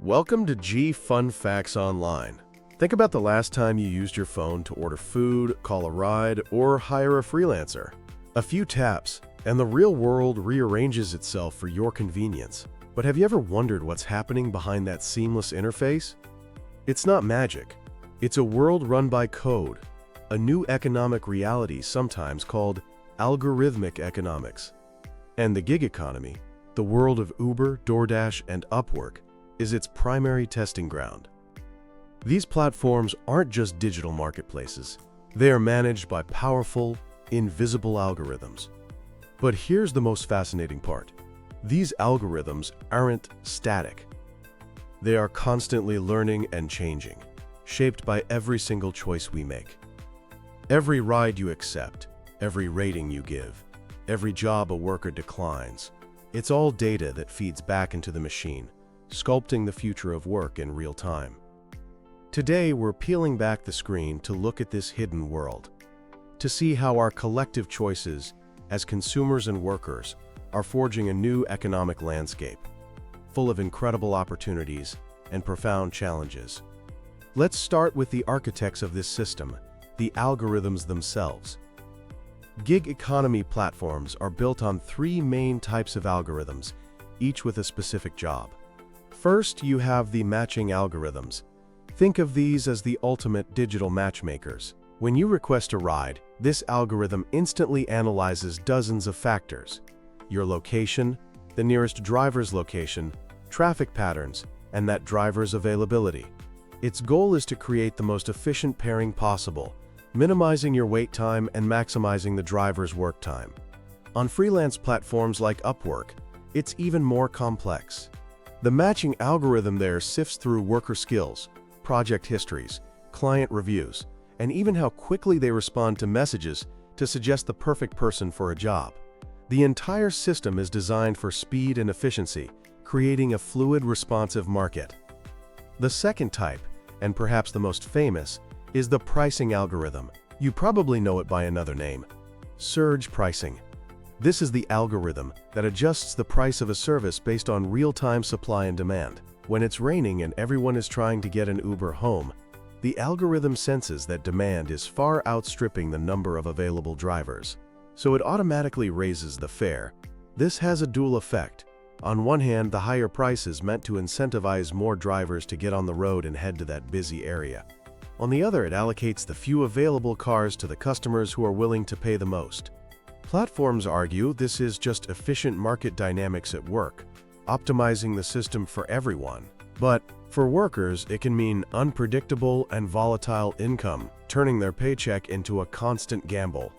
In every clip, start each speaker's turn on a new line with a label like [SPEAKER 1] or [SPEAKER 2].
[SPEAKER 1] Welcome to G Fun Facts Online. Think about the last time you used your phone to order food, call a ride, or hire a freelancer. A few taps, and the real world rearranges itself for your convenience. But have you ever wondered what's happening behind that seamless interface? It's not magic. It's a world run by code, a new economic reality sometimes called algorithmic economics. And the gig economy, the world of Uber, DoorDash, and Upwork, is its primary testing ground. These platforms aren't just digital marketplaces. They are managed by powerful, invisible algorithms. But here's the most fascinating part. These algorithms aren't static. They are constantly learning and changing, shaped by every single choice we make. Every ride you accept, every rating you give, every job a worker declines, it's all data that feeds back into the machine, sculpting the future of work in real time. Today, we're peeling back the screen to look at this hidden world, to see how our collective choices as consumers and workers are forging a new economic landscape, full of incredible opportunities and profound challenges. Let's start with the architects of this system, the algorithms themselves. Gig economy platforms are built on three main types of algorithms, each with a specific job. First, you have the matching algorithms. Think of these as the ultimate digital matchmakers. When you request a ride, this algorithm instantly analyzes dozens of factors: your location, the nearest driver's location, traffic patterns, and that driver's availability. Its goal is to create the most efficient pairing possible, minimizing your wait time and maximizing the driver's work time. On freelance platforms like Upwork, it's even more complex. The matching algorithm there sifts through worker skills, project histories, client reviews, and even how quickly they respond to messages to suggest the perfect person for a job. The entire system is designed for speed and efficiency, creating a fluid, responsive market. The second type, and perhaps the most famous, is the pricing algorithm. You probably know it by another name: surge pricing. This is the algorithm that adjusts the price of a service based on real-time supply and demand. When it's raining and everyone is trying to get an Uber home, the algorithm senses that demand is far outstripping the number of available drivers, so it automatically raises the fare. This has a dual effect. On one hand, the higher price is meant to incentivize more drivers to get on the road and head to that busy area. On the other, it allocates the few available cars to the customers who are willing to pay the most. Platforms argue this is just efficient market dynamics at work, optimizing the system for everyone. But for workers, it can mean unpredictable and volatile income, turning their paycheck into a constant gamble.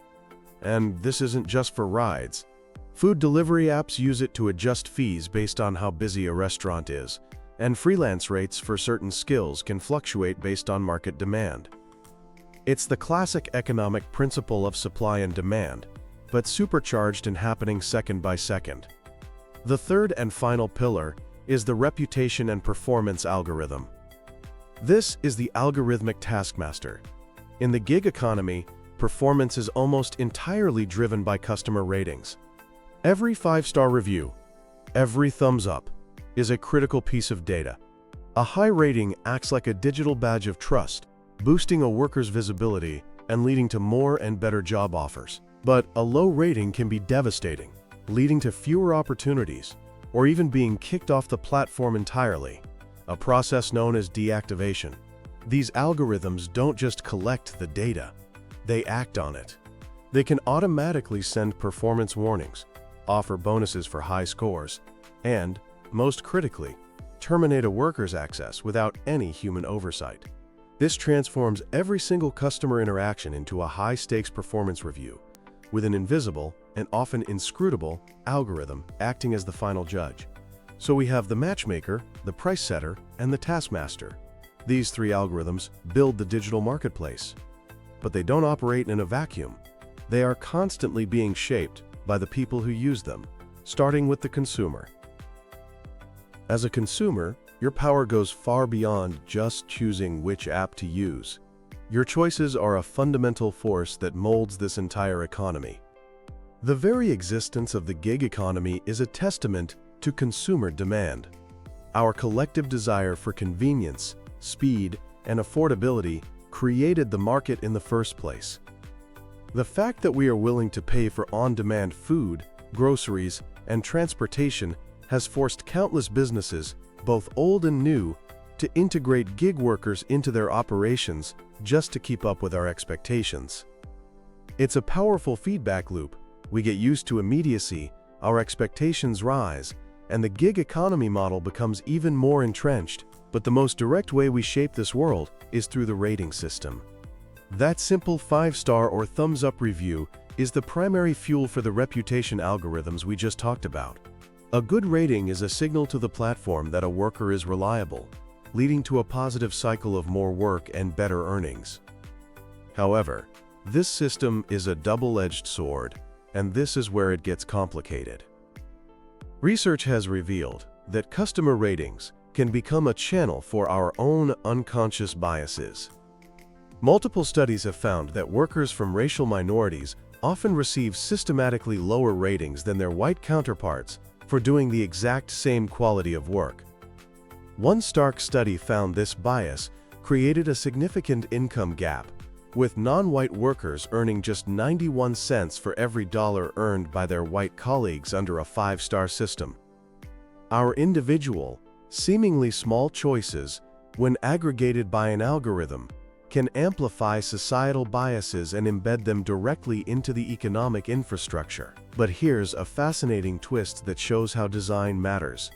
[SPEAKER 1] And this isn't just for rides. Food delivery apps use it to adjust fees based on how busy a restaurant is, and freelance rates for certain skills can fluctuate based on market demand. It's the classic economic principle of supply and demand, but supercharged and happening second by second. The third and final pillar is the reputation and performance algorithm. This is the algorithmic taskmaster. In the gig economy, performance is almost entirely driven by customer ratings. Every 5-star review, every thumbs up, is a critical piece of data. A high rating acts like a digital badge of trust, boosting a worker's visibility and leading to more and better job offers. But a low rating can be devastating, leading to fewer opportunities, or even being kicked off the platform entirely, a process known as deactivation. These algorithms don't just collect the data, they act on it. They can automatically send performance warnings, offer bonuses for high scores, and, most critically, terminate a worker's access without any human oversight. This transforms every single customer interaction into a high-stakes performance review, with an invisible and often inscrutable algorithm acting as the final judge. So we have the matchmaker, the price setter, and the taskmaster. These three algorithms build the digital marketplace. But they don't operate in a vacuum. They are constantly being shaped by the people who use them, starting with the consumer. As a consumer, your power goes far beyond just choosing which app to use. Your choices are a fundamental force that molds this entire economy. The very existence of the gig economy is a testament to consumer demand. Our collective desire for convenience, speed, and affordability created the market in the first place. The fact that we are willing to pay for on-demand food, groceries, and transportation has forced countless businesses, both old and new, to integrate gig workers into their operations just to keep up with our expectations. It's a powerful feedback loop. We get used to immediacy, our expectations rise, and the gig economy model becomes even more entrenched. But the most direct way we shape this world is through the rating system. That simple 5-star or thumbs-up review is the primary fuel for the reputation algorithms we just talked about. A good rating is a signal to the platform that a worker is reliable, leading to a positive cycle of more work and better earnings. However, this system is a double-edged sword, and this is where it gets complicated. Research has revealed that customer ratings can become a channel for our own unconscious biases. Multiple studies have found that workers from racial minorities often receive systematically lower ratings than their white counterparts for doing the exact same quality of work. One stark study found this bias created a significant income gap, with non-white workers earning just 91 cents for every dollar earned by their white colleagues under a 5-star system. Our individual, seemingly small choices, when aggregated by an algorithm, can amplify societal biases and embed them directly into the economic infrastructure. But here's a fascinating twist that shows how design matters.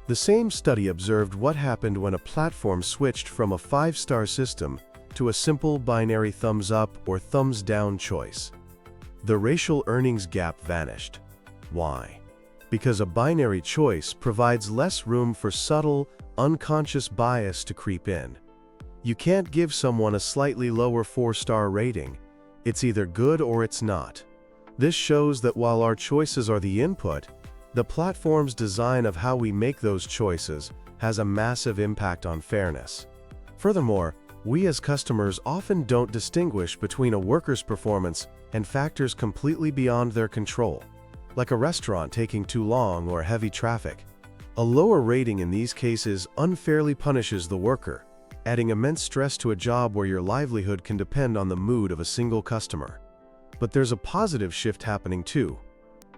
[SPEAKER 1] The same study observed what happened when a platform switched from a 5-star system to a simple binary thumbs up or thumbs down choice. The racial earnings gap vanished. Why? Because a binary choice provides less room for subtle, unconscious bias to creep in. You can't give someone a slightly lower 4-star rating. It's either good or it's not. This shows that while our choices are the input, the platform's design of how we make those choices has a massive impact on fairness. Furthermore, we as customers often don't distinguish between a worker's performance and factors completely beyond their control, like a restaurant taking too long or heavy traffic. A lower rating in these cases unfairly punishes the worker, adding immense stress to a job where your livelihood can depend on the mood of a single customer. But there's a positive shift happening too.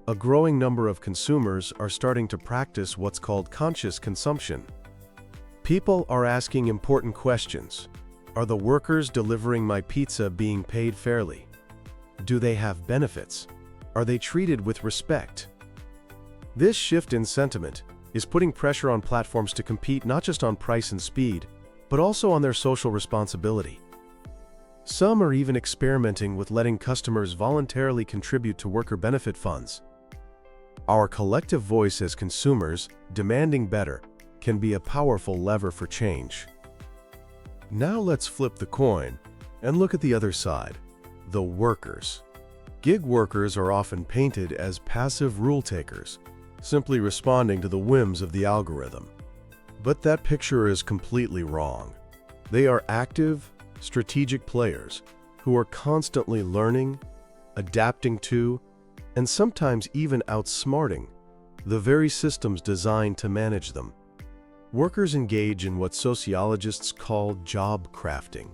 [SPEAKER 1] A growing number of consumers are starting to practice what's called conscious consumption. People are asking important questions. Are the workers delivering my pizza being paid fairly? Do they have benefits? Are they treated with respect? This shift in sentiment is putting pressure on platforms to compete not just on price and speed, but also on their social responsibility. Some are even experimenting with letting customers voluntarily contribute to worker benefit funds. Our collective voice as consumers, demanding better, can be a powerful lever for change. Now let's flip the coin and look at the other side, the workers. Gig workers are often painted as passive rule takers, simply responding to the whims of the algorithm. But that picture is completely wrong. They are active, strategic players who are constantly learning, adapting to, and sometimes even outsmarting the very systems designed to manage them. Workers engage in what sociologists call job crafting.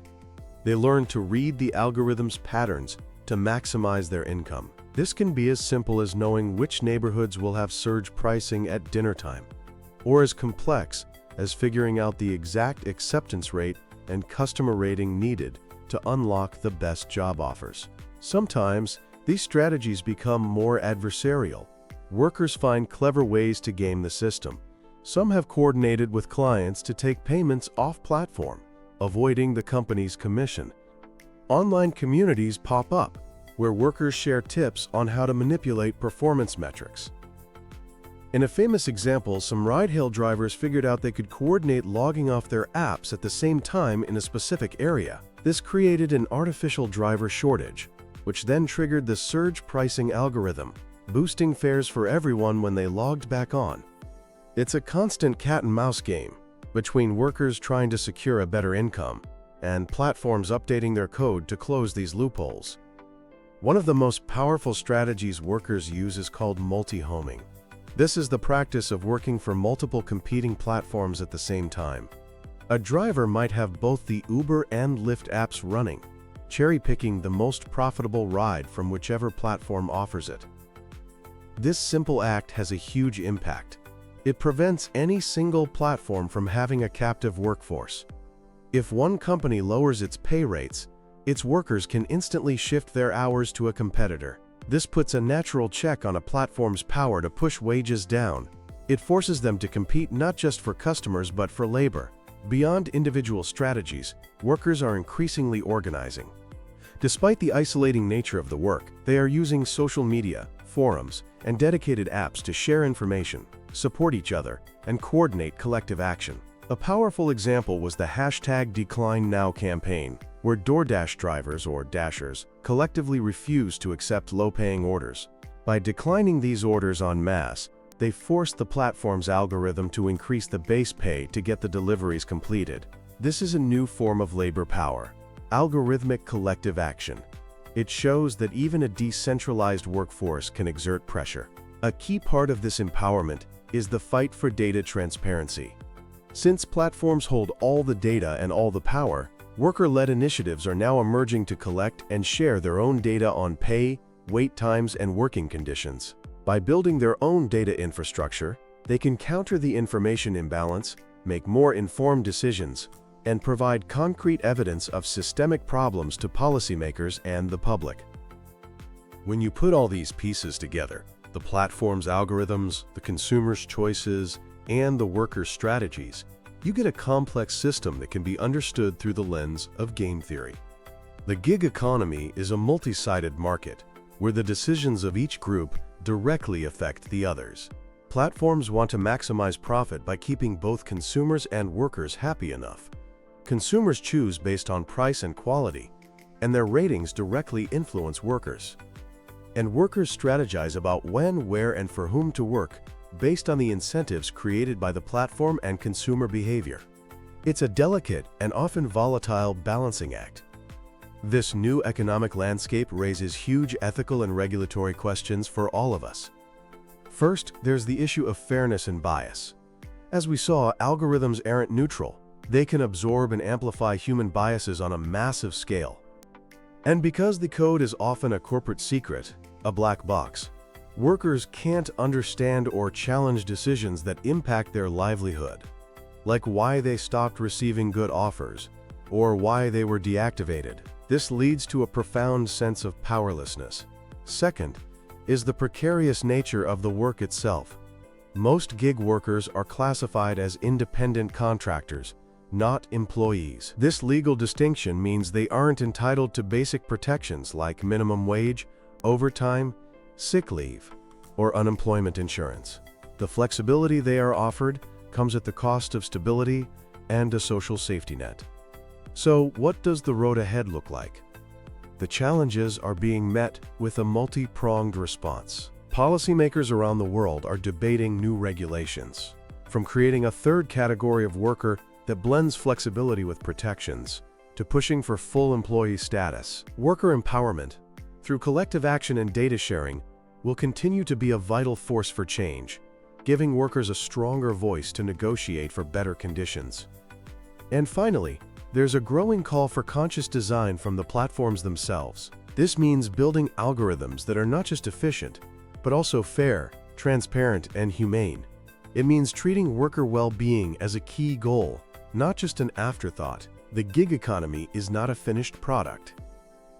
[SPEAKER 1] They learn to read the algorithm's patterns to maximize their income. This can be as simple as knowing which neighborhoods will have surge pricing at dinner time, or as complex as figuring out the exact acceptance rate and customer rating needed to unlock the best job offers. Sometimes, these strategies become more adversarial. Workers find clever ways to game the system. Some have coordinated with clients to take payments off-platform, avoiding the company's commission. Online communities pop up, where workers share tips on how to manipulate performance metrics. In a famous example, some ride-hail drivers figured out they could coordinate logging off their apps at the same time in a specific area. This created an artificial driver shortage, which then triggered the surge pricing algorithm, boosting fares for everyone when they logged back on. It's a constant cat-and-mouse game between workers trying to secure a better income and platforms updating their code to close these loopholes. One of the most powerful strategies workers use is called multi-homing. This is the practice of working for multiple competing platforms at the same time. A driver might have both the Uber and Lyft apps running, cherry-picking the most profitable ride from whichever platform offers it. This simple act has a huge impact. It prevents any single platform from having a captive workforce. If one company lowers its pay rates, its workers can instantly shift their hours to a competitor. This puts a natural check on a platform's power to push wages down. It forces them to compete not just for customers but for labor. Beyond individual strategies, workers are increasingly organizing. Despite the isolating nature of the work, they are using social media, forums, and dedicated apps to share information, support each other, and coordinate collective action. A powerful example was the #DeclineNow campaign, where DoorDash drivers or Dashers collectively refused to accept low-paying orders. By declining these orders en masse, they forced the platform's algorithm to increase the base pay to get the deliveries completed. This is a new form of labor power, algorithmic collective action. It shows that even a decentralized workforce can exert pressure. A key part of this empowerment is the fight for data transparency. Since platforms hold all the data and all the power, worker-led initiatives are now emerging to collect and share their own data on pay, wait times, and working conditions. By building their own data infrastructure, they can counter the information imbalance, make more informed decisions, and provide concrete evidence of systemic problems to policymakers and the public. When you put all these pieces together, the platform's algorithms, the consumer's choices, and the workers' strategies, you get a complex system that can be understood through the lens of game theory. The gig economy is a multi-sided market, where the decisions of each group directly affect the others. Platforms want to maximize profit by keeping both consumers and workers happy enough. Consumers choose based on price and quality, and their ratings directly influence workers. And workers strategize about when, where, and for whom to work based on the incentives created by the platform and consumer behavior. It's a delicate and often volatile balancing act. This new economic landscape raises huge ethical and regulatory questions for all of us. First, there's the issue of fairness and bias. As we saw, algorithms aren't neutral. They can absorb and amplify human biases on a massive scale. And because the code is often a corporate secret, a black box, workers can't understand or challenge decisions that impact their livelihood, like why they stopped receiving good offers or why they were deactivated. This leads to a profound sense of powerlessness. Second is the precarious nature of the work itself. Most gig workers are classified as independent contractors, not employees. This legal distinction means they aren't entitled to basic protections like minimum wage, overtime, sick leave, or unemployment insurance. The flexibility they are offered comes at the cost of stability and a social safety net. So, what does the road ahead look like? The challenges are being met with a multi-pronged response. Policymakers around the world are debating new regulations, from creating a third category of worker that blends flexibility with protections, to pushing for full employee status. Worker empowerment, through collective action and data sharing, will continue to be a vital force for change, giving workers a stronger voice to negotiate for better conditions. And finally, there's a growing call for conscious design from the platforms themselves. This means building algorithms that are not just efficient, but also fair, transparent, and humane. It means treating worker well-being as a key goal, not just an afterthought. The gig economy is not a finished product.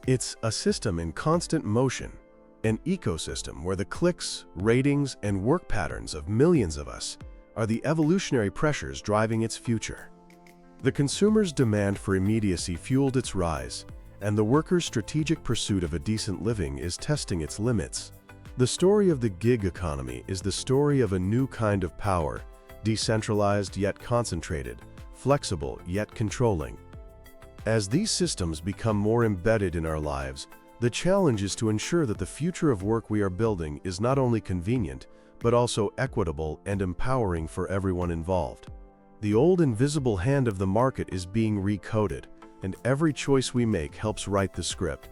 [SPEAKER 1] It's a system in constant motion, an ecosystem where the clicks, ratings, and work patterns of millions of us are the evolutionary pressures driving its future. The consumer's demand for immediacy fueled its rise, and the worker's strategic pursuit of a decent living is testing its limits. The story of the gig economy is the story of a new kind of power, decentralized yet concentrated, flexible yet controlling. As these systems become more embedded in our lives, the challenge is to ensure that the future of work we are building is not only convenient, but also equitable and empowering for everyone involved. The old invisible hand of the market is being recoded, and every choice we make helps write the script.